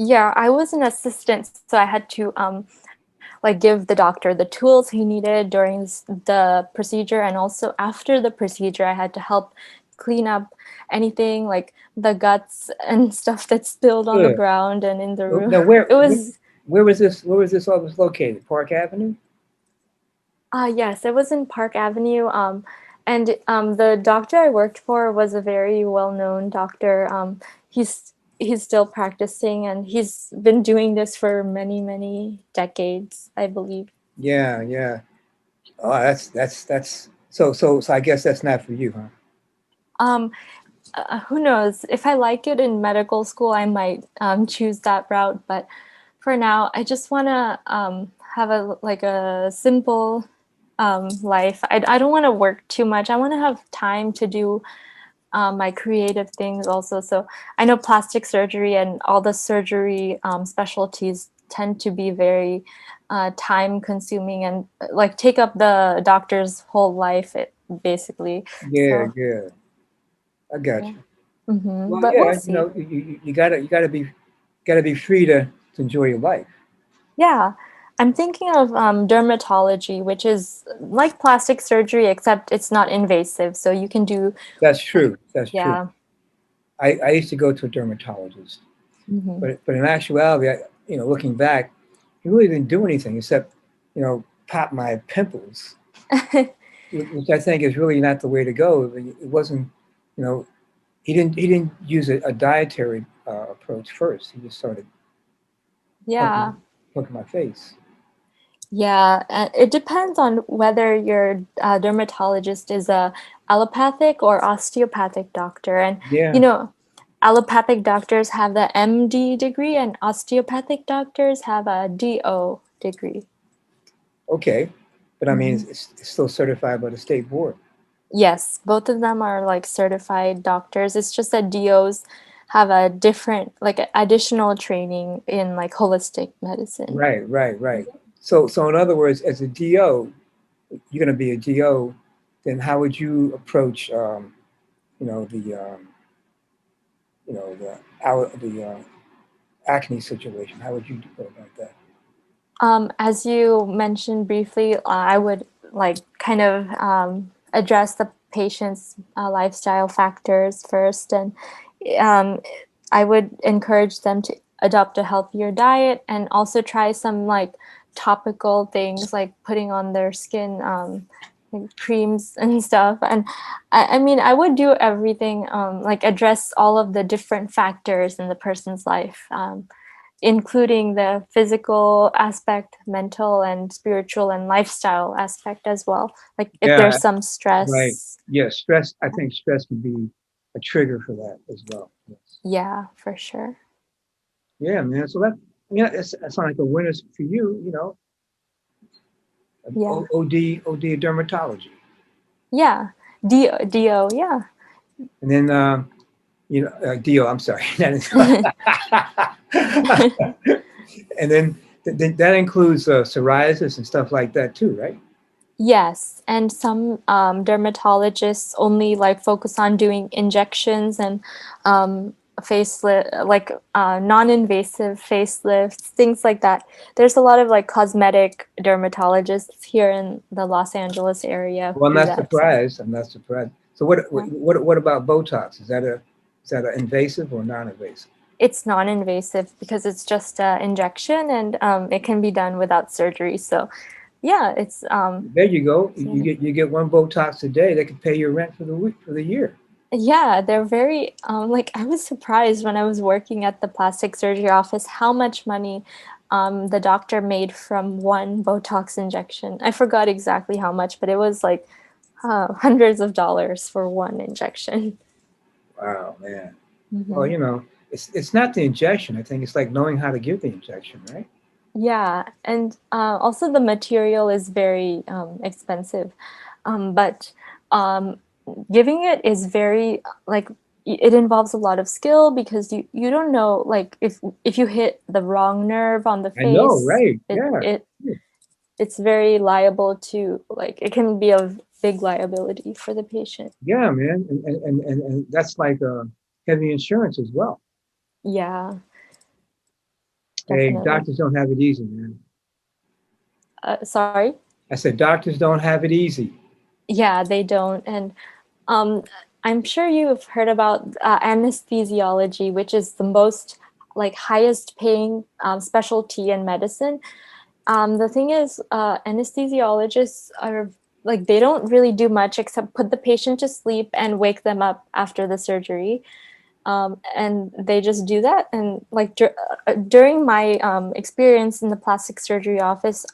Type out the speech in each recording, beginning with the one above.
Yeah, I was an assistant, so I had to like give the doctor the tools he needed during the procedure, and also after the procedure I had to help clean up anything like the guts and stuff that's spilled on the Good. ground and in the room. Now, It was where was this? Where was this office located? Park Avenue. yes, it was in Park Avenue. And the doctor I worked for was a very well-known doctor. He's still practicing, and he's been doing this for many, many decades, I believe. Yeah, yeah. Oh, that's so. I guess that's not for you, huh? Um, who knows? If I like it in medical school, I might choose that route. But for now, I just want to have a simple life. I don't want to work too much. I want to have time to do my creative things also. So I know plastic surgery and all the surgery specialties tend to be very time consuming and like take up the doctor's whole life, basically. Yeah, So yeah. I got yeah. you. Well, But we'll yeah. see. You gotta be free to enjoy your life. Yeah. I'm thinking of dermatology, which is like plastic surgery, except it's not invasive. So you can do, That's true. That's true. yeah. I used to go to a dermatologist, Hmm. but in actuality, looking back, he really didn't do anything except, pop my pimples, which I think is really not the way to go. It wasn't, you know, he didn't use a dietary approach first. He just started Yeah. poking poking my face. Yeah, it depends on whether your dermatologist is a allopathic or osteopathic doctor. And you Yeah. know, allopathic doctors have the MD degree, and osteopathic doctors have a DO degree. Okay. But I mean, Hmm. it's still certified by the state board. Yes, both of them are like certified doctors. It's just that DOs have a different, like additional training in like holistic medicine. Right, right, right. So in other words, as a DO, you're going to be a DO. Then how would you approach, you know, the, um, the acne situation? How would you go about that? As you mentioned briefly, I would like kind of address the patient's lifestyle factors first, and um, I would encourage them to adopt a healthier diet and also try some like topical things like putting on their skin like creams and stuff. And I mean, I would do everything like address all of the different factors in the person's life. Including the physical aspect, mental and spiritual and lifestyle aspect as well. Like if Yeah, there's some right. stress, Yeah, stress. I think stress can be a trigger for that as well. Yes. yeah, for sure. Yeah, man. So that sounds like a winner for you. Yeah. OD dermatology, Yeah. Do, yeah. and then DO. I'm sorry. That is- and then that includes psoriasis and stuff like that too, right? Yes, and some dermatologists only like focus on doing injections and facelift, like non-invasive facelifts, things like that. There's a lot of like cosmetic dermatologists here in the Los Angeles area Well, I'm who do not that. So surprised. I'm not surprised. So yeah. what about Botox? Is that a invasive or non-invasive? It's non-invasive because it's just an injection, and it can be done without surgery. So yeah, it's There you go. You yeah. get one Botox a day. That could pay your rent for the week for the year. Yeah, they're very like I was surprised when I was working at the plastic surgery office how much money the doctor made from one Botox injection. I forgot exactly how much, but it was like hundreds of dollars for one injection. Wow, man. Well, Hmm. it's not the injection. I think it's like knowing how to give the injection, right? Yeah, and also the material is very expensive, but um, giving it is very like it involves a lot of skill because you don't know like if you hit the wrong nerve on the I know, face, right? it Yeah, it it's very liable to like it can be a big liability for the patient. yeah, man. And that's like heavy insurance as well. Yeah. Hey, definitely. doctors don't have it easy, man. Sorry. I said doctors don't have it easy. Yeah, they don't. And um, I'm sure you've heard about anesthesiology, which is the most like highest paying specialty in medicine. The thing is, anesthesiologists are like they don't really do much except put the patient to sleep and wake them up after the surgery. And they just do that. And like during my experience in the plastic surgery office,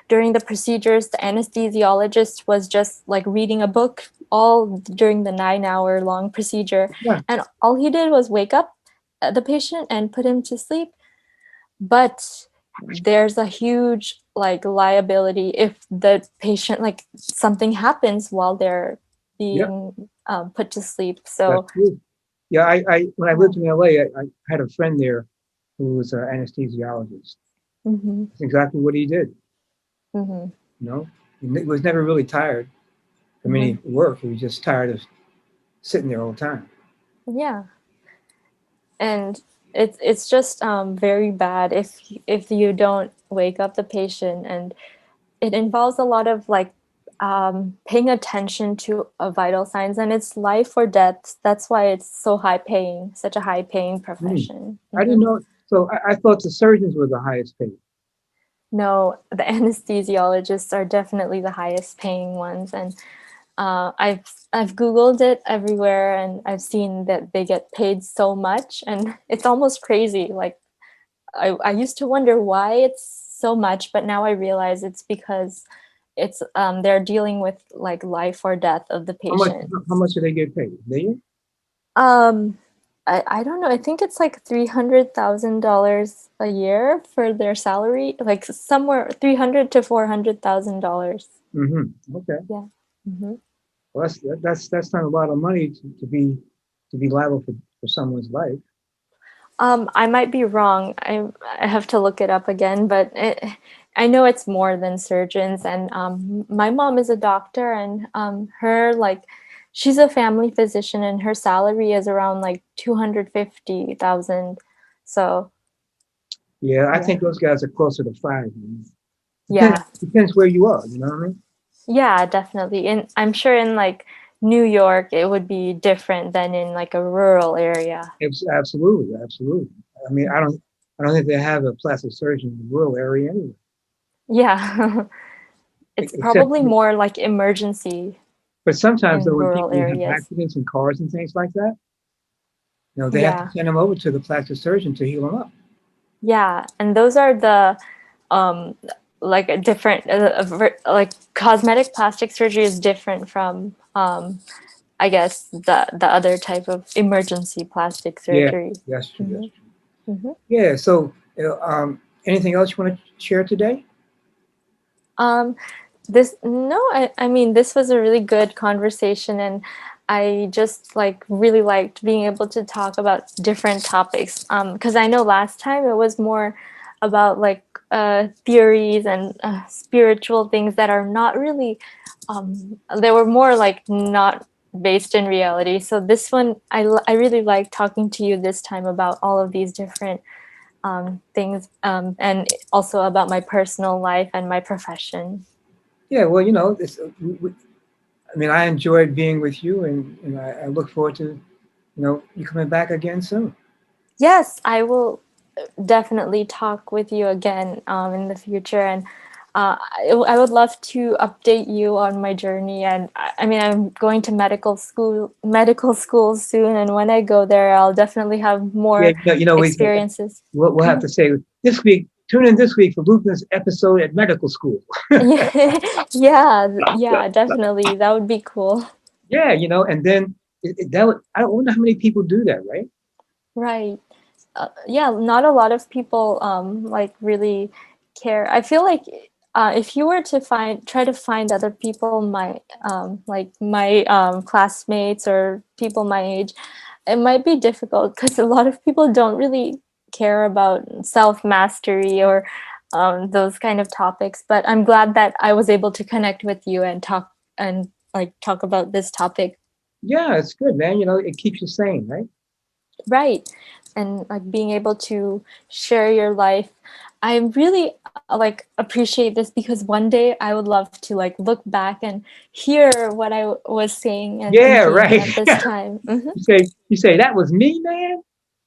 during the procedures, the anesthesiologist was just like reading a book all during the 9 hour long procedure, Yeah, and all he did was wake up the patient and put him to sleep. But there's a huge like liability if the patient like something happens while they're yeah, being put to sleep. that's So true. Yeah, I when I yeah. lived in LA, I had a friend there who was an anesthesiologist. Hmm. That's exactly what he did. Hmm. You know, he was never really tired from Hmm. any work. He was just tired of sitting there all the time. Yeah, and it's just very bad if you don't wake up the patient, and it involves a lot of like paying attention to vital signs, and it's life or death. That's why it's so high paying, such a high paying Hmm. profession. I Hmm. didn't know. So I thought the surgeons were the highest paid. No, the anesthesiologists are definitely the highest paying ones, and I've Googled it everywhere, and I've seen that they get paid so much, and it's almost crazy. Like I used to wonder why it's so much, but now I realize it's because it's they're dealing with like life or death of the How much? patient. How much do they get paid? A million? Um, I don't know. I think it's like $300,000 a year for their salary, like somewhere 300 to $400,000. Mm-hmm. Okay. Yeah. Hmm. Well, that's not a lot of money to be liable for someone's life. I might be wrong. I have to look it up again, but I know it's more than surgeons. And my mom is a doctor, and her like she's a family physician, and her salary is around like 250,000. So Yeah, I yeah, think those guys are closer to five. Man. yeah, Depends where you are. You know what I mean? yeah, definitely. And I'm sure in like New York, it would be different than in like a rural area. It's absolutely, absolutely. I mean, I don't think they have a plastic surgeon in the rural area anyway. Yeah, it's Except, probably more like emergency but sometimes though, in when rural people have areas. accidents in cars and things like that, they have to Yeah. send them over to the plastic surgeon to heal them up. Yeah, and those are the um like a different like cosmetic plastic surgery is different from I guess the other type of emergency plastic Yeah, surgery. that's true. That's Hmm. true. Hmm. Yeah. So, anything else you want to share today? Um, this no, I mean this was a really good conversation, and I just like really liked being able to talk about different topics. Because I know last time it was more about like theories and spiritual things that are not really they were more like not based in reality. So this one I really like talking to you this time about all of these different things, and also about my personal life and my profession. Yeah. Well, I mean, I enjoyed being with you, and I look forward to you coming back again soon. Yes, I will definitely talk with you again in the future, and I would love to update you on my journey. And I mean, I'm going to medical school soon, and when I go there, I'll definitely have Yeah. more experiences. We'll have to say this week. Tune in this week for Lubna's episode at medical school. Yeah, yeah, yeah, definitely. That would be cool. Yeah, and then that would, I don't wonder how many people do that, right? Right. Yeah, not a lot of people like really care. I feel like if you were to try to find other people my like my classmates or people my age, it might be difficult because a lot of people don't really care about self mastery or those kind of topics. But I'm glad that I was able to connect with you and talk about this topic. Yeah, it's good, man. It keeps you sane, right? Right. and like being able to share your life. I really like appreciate this because one day I would love to like look back and hear what I was saying and Yeah, thinking right. at this time. You say that was me, man.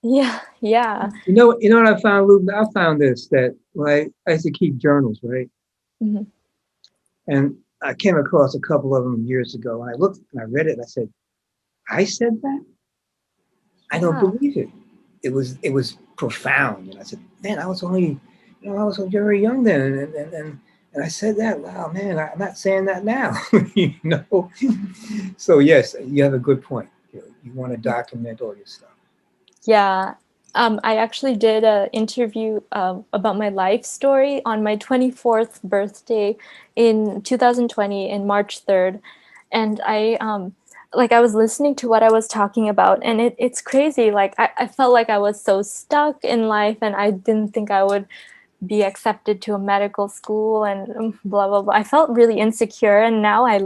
Yeah, yeah. You know what I found, Lubna? I found this that like I used to keep journals, right? Hmm. And I came across a couple of them years ago, and I looked and I read it, and I said, I said that? I don't Yeah. believe it. It was profound, and I said, man, I was very young then, and I said that. Wow, man, I'm not saying that now, you know. So yes, you have a good point. You want to document all your stuff. Yeah. I actually did an interview about my life story on my 24th birthday in 2020 in March 3rd. And I was listening to what I was talking about, and it's crazy. Like, I felt like I was so stuck in life, and I didn't think I would be accepted to a medical school and blah, blah, blah. I felt really insecure. And now I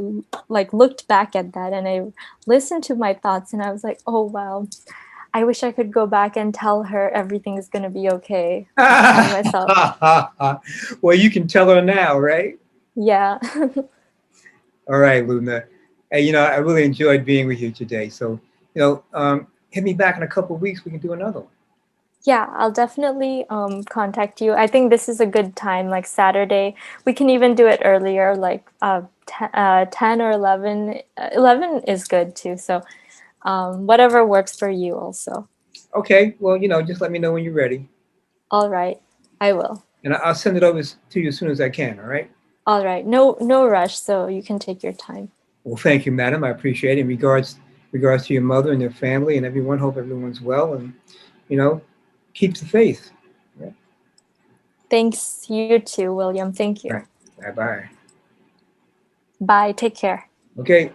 like looked back at that and I listened to my thoughts, and I was like, oh, wow. I wish I could go back and tell her everything is going to be okay. Like tell myself, Well, you can tell her now, right? yeah. All right, Luna. Hey, I really enjoyed being with you today. So, hit me back in a couple of weeks. We can do another one. Yeah, I'll definitely contact you. I think this is a good time, like Saturday. We can even do it earlier, like 10 or 11. 11 is good too. So whatever works for you also. Okay. Well, just let me know when you're ready, All right, I will. and I'll send it over to you as soon as I can. All right. All right, no rush, so you can take your time. Well, thank you, madam. I appreciate it. In regards to your mother and your family and everyone. Hope everyone's well, and you know, keep the faith. Yeah. Thanks, you too, William. Thank All you. right. Bye bye. Bye, take care. Okay.